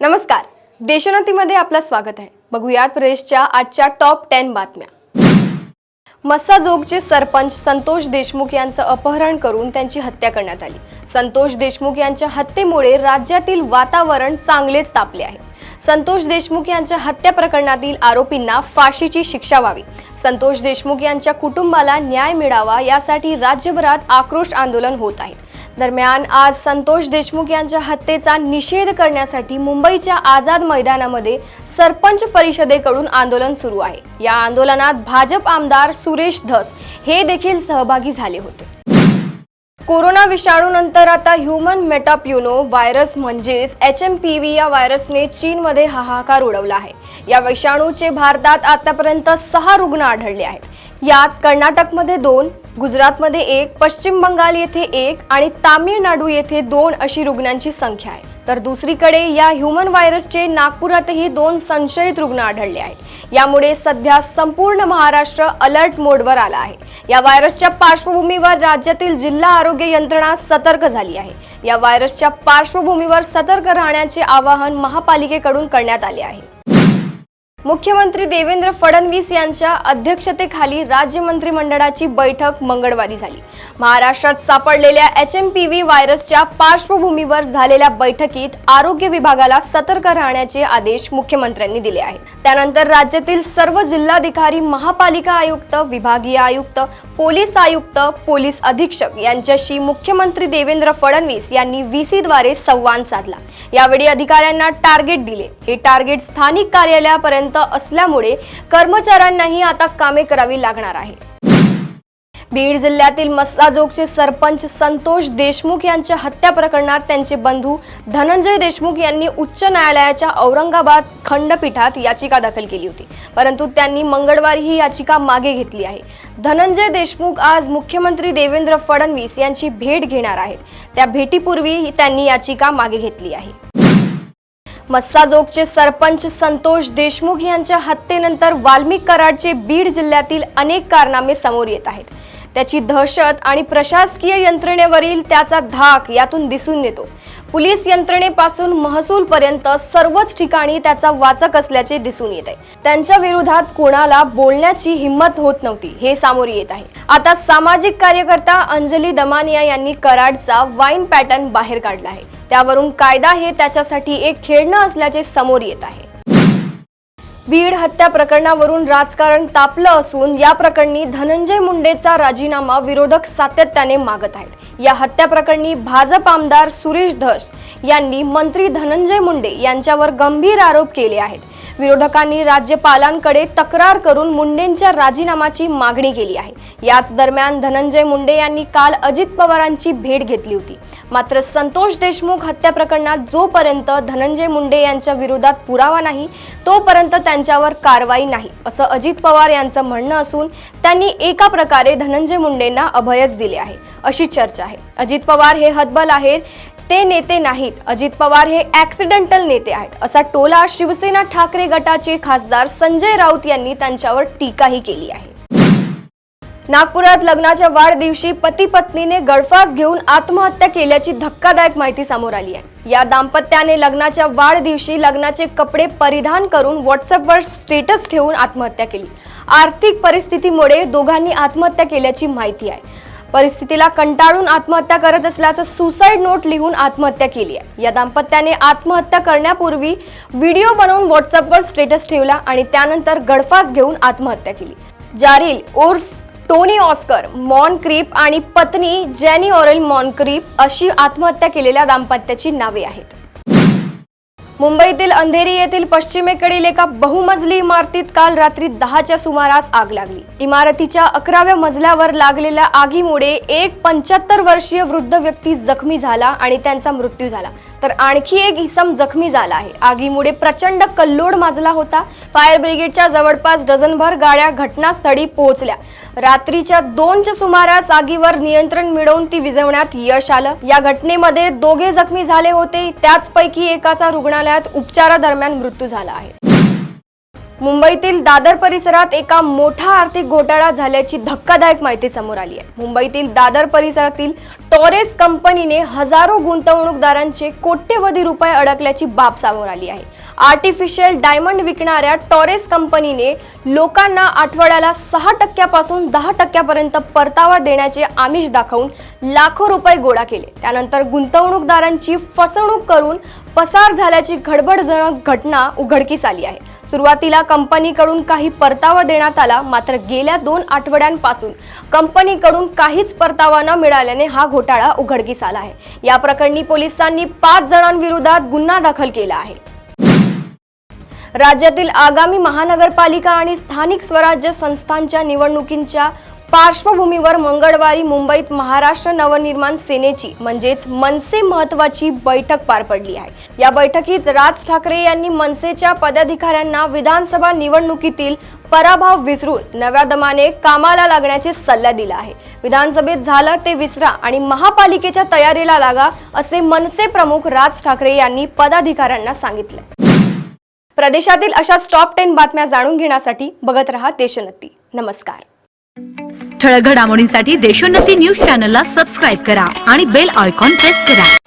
नमस्कार, देशोन्नतीमध्ये आपलं स्वागत आहे। बघूयात प्रदेशच्या आजच्या टॉप 10 बातम्या। मस्साजोगचे सरपंच संतोष देशमुख यांचं अपहरण करून त्यांची हत्या करण्यात आली। संतोष देशमुख यांच्या हत्येमुळे राज्यातील वातावरण चांगलेच तापले आहे। संतोष देशमुख यांच्या हत्या प्रकरणातील आरोपींना फाशीची शिक्षा व्हावी, संतोष देशमुख यांच्या कुटुंबाला न्याय मिळावा यासाठी राज्यभरात आक्रोश आंदोलन होत आहे। दरम्यान आज संतोष देशमुख यांच्या हत्येचा निषेध करण्यासाठी मुंबईच्या आझाद मैदानामध्ये सरपंच परिषदेकडून आंदोलन सुरू आहे। या आंदोलनात भाजप आमदार सुरेश धस हे देखील सहभागी झाले होते। कोरोना विषाणूनंतर आता ह्यूमन मेटाप्युनो व्हायरस म्हणजेच HMPV या व्हायरसने चीनमध्ये हाहाकार उडवला आहे। या विषाणूचे भारतात आतापर्यंत 6 रुग्ण आढळले आहेत। यात कर्नाटकमध्ये 2, गुजरातमध्ये 1, पश्चिम बंगाल येथे 1 आणि तामिळनाडू येथे 2 अशी रुग्णांची संख्या आहे। तर दुसरीकडे या ह्यूमन व्हायरसचे नागपुरातही 2 संशयित रुग्ण आढळले आहेत। यामुळे सध्या संपूर्ण महाराष्ट्र अलर्ट मोडवर आला आहे। या व्हायरसच्या पार्श्वभूमीवर राज्यातील जिल्हा आरोग्य यंत्रणा सतर्क झाली आहे। या व्हायरसच्या पार्श्वभूमीवर सतर्क राहण्याचे आवाहन महापालिकेकडून करण्यात आले आहे। मुख्यमंत्री देवेंद्र फडणवीस यांच्या अध्यक्षतेखाली राज्य मंत्रिमंडळाची बैठक मंगळवारी झाली। महाराष्ट्रात सापडलेल्या HMPV व्हायरसच्या पार्श्वभूमीवर झालेल्या बैठकीत आरोग्य विभागाला सतर्क राहण्याचे आदेश मुख्यमंत्र्यांनी दिले आहेत। त्यानंतर राज्यातील सर्व जिल्हाधिकारी, महापालिका आयुक्त, विभागीय आयुक्त, पोलीस आयुक्त, पोलीस अधीक्षक यांच्याशी मुख्यमंत्री देवेंद्र फडणवीस यांनी VC द्वारे संवाद साधला। यावेळी अधिकाऱ्यांना टार्गेट दिले। हे टार्गेट स्थानिक कार्यालयापर्यंत असल्यामुळे कर्मचाऱ्यांनाही आता कामे करावी लागणार आहे। बीड जिल्ह्यातील मस्साजोगचे सरपंच संतोष देशमुख यांच्या हत्या प्रकरणात त्यांचे बंधू धनंजय देशमुख यांनी उच्च न्यायालयाच्या औरंगाबाद खंडपीठात याचिका दाखल केली होती, परंतु त्यांनी मंगळवारी ही याचिका मागे घेतली आहे। धनंजय देशमुख आज मुख्यमंत्री देवेंद्र फडणवीस यांची भेट घेणार आहेत। त्या भेटीपूर्वी त्यांनी याचिका मागे घेतली आहे। मस्साजोगचे सरपंच संतोष देशमुख यांच्या हत्येनंतर वाल्मिक कराडचे बीड जिल्ह्यातील अनेक कारनामे समोर येत आहेत। त्याची दहशत आणि प्रशासकीय यंत्रणेवरील त्याचा धाक यातून दिसून येतो। पोलीस यंत्रणेपासून महसूल पर्यंत सर्वच ठिकाणी त्याचा वाचक असल्याचे दिसून येत आहे। त्यांच्या विरोधात कोणाला बोलण्याची हिम्मत होत नव्हती हे समोर येत आहे। आता सामाजिक कार्यकर्ता अंजली दमानिया यांनी कराडचा वाईन पॅटर्न बाहेर काढला आहे। त्यावरून कायदा हे त्याच्यासाठी एक खेळणं असल्याचे समोर येत आहे। बीड हत्या प्रकरणावरून राजकारण तापलं असून या प्रकरणी धनंजय मुंडेचा राजीनामा विरोधक सातत्याने मागत आहेत। या हत्या प्रकरणी भाजप आमदार सुरेश धस यांनी मंत्री धनंजय मुंडे यांच्यावर गंभीर आरोप केले आहेत। विरोधकांनी राज्यपालांकडे तक्रार करून मुंडेंच्या राजीनामाची मागणी केली आहे। याच दरम्यान धनंजय मुंडे यांनी काल अजित पवारांची भेट घेतली होती। मात्र संतोष देशमुख हत्या प्रकरणात जोपर्यंत धनंजय मुंडे यांच्या विरोधात पुरावा नाही तोपर्यंत त्यांच्यावर कारवाई नाही असं अजित पवार यांचं म्हणणं असून त्यांनी एका प्रकारे धनंजय मुंडेंना अभयच दिले आहे अशी चर्चा आहे। अजित पवार हे हतबल आहेत, ते नेते नाहीत। अजित पवार हे ऍक्सिडेंटल नेते आहेत असा टोला शिवसेना ठाकरे गटाचे खासदार संजय राऊत यांनी त्यांच्यावर टीकाही केली आहे। नागपुरात लग्नाच्या वाढदिवशी पती पत्नीने गळफास घेऊन आत्महत्या केल्याची धक्कादायक माहिती समोर आली आहे। या दाम्पत्याने लग्नाच्या वाढदिवशी लग्नाचे कपडे परिधान करून व्हॉट्सअपवर स्टेटस ठेवून आत्महत्या केली। आर्थिक परिस्थितीमुळे दोघांनी आत्महत्या केल्याची माहिती आहे। परिस्थितीला कंटाळून आत्महत्या करत असल्याचं सुसाइड नोट लिहून आत्महत्या केली आहे। या दाम्पत्याने आत्महत्या करण्यापूर्वी व्हिडिओ बनवून व्हॉट्सअपवर स्टेटस ठेवला आणि त्यानंतर गळफास घेऊन आत्महत्या केली। जारील उर्फ टोनी ऑस्कर मॉनक्रीप आणि पत्नी जेनी ऑरेल मॉनक्रीप अशी आत्महत्या केलेल्या दाम्पत्याची नावे आहेत। मुंबईतील अंधेरी येथील पश्चिमेकडील एका बहुमजली इमारतीत काल रात्री 10च्या सुमारास आग लागली। इमारतीच्या 11व्या मजल्यावर लागलेल्या आगीमुळे एक 75 वर्षीय वृद्ध व्यक्ती जखमी झाला आणि त्यांचा मृत्यू झाला, तर आणखी एक इसम जखमी झाला आहे। आगीमुळे प्रचंड कल्लोळ माजला होता। फायर ब्रिगेडच्या जवळपास डझनभर गाड्या घटनास्थळी पोहोचल्या। रात्रीच्या 2च्या सुमारास आगीवर नियंत्रण मिळवून ती विझवण्यात यश आलं। या घटनेमध्ये 2 जखमी झाले होते, त्याचपैकी एकाचा रुग्णालयात उपचारादरम्यान मृत्यू झाला आहे। मुंबईतील दादर परिसरात एका मोठा आर्थिक घोटाळा झाल्याची धक्कादायक माहिती समोर आली आहे। मुंबईतील दादर परिसरातील टॉरेस कंपनीने हजारो गुंतवणूकदारांचे कोट्यवधी रुपये अडकल्याची बाब समोर आली आहे। आर्टिफिशियल डायमंड विकणाऱ्या टॉरेस कंपनीने लोकांना आठवड्याला 6% पासून 10% पर्यंत परतावा देण्याचे आमिष दाखवून लाखो रुपये गोळा केले। त्यानंतर गुंतवणूकदारांची फसवणूक करून पसार झाल्याची खळबळजनक घटना उघडकीस आली आहे। सुरुवातीला कंपनीकडून काही परतावा देण्यात आला, मात्र गेल्या 2 आठवड्यांपासून कंपनीकडून काहीच परतावा न मिळाल्याने हा घोटाळा उघडकीस आला आहे। या प्रकरणी पोलिसांनी 5 जणांविरोधात गुन्हा दाखल केला आहे। राज्यातील आगामी महानगरपालिका आणि स्थानिक स्वराज्य संस्थांच्या निवडणुकींच्या पार्श्वभूमीवर मंगळवारी मुंबईत महाराष्ट्र नवनिर्माण सेनेची म्हणजेच मनसे महत्त्वाची बैठक पार पडली आहे। या बैठकीत राज ठाकरे यांनी मनसेच्या पदाधिकाऱ्यांना विधानसभा निवडणुकीतील पराभव विसरून नव्या दमाने कामाला लागण्याचे सल्ला दिला आहे। विधानसभेत झालं ते विसरा आणि महापालिकेच्या तयारीला लागा, असे मनसे प्रमुख राज ठाकरे यांनी पदाधिकाऱ्यांना सांगितले। प्रदेशातील अशाच टॉप 10 बातम्या जाणून घेण्यासाठी बघत रहा देशोन्नती। नमस्कार। ठळक घडामोडींसाठी देशोन्नती न्यूज चॅनलला सबस्क्राईब करा आणि बेल आयकॉन प्रेस करा।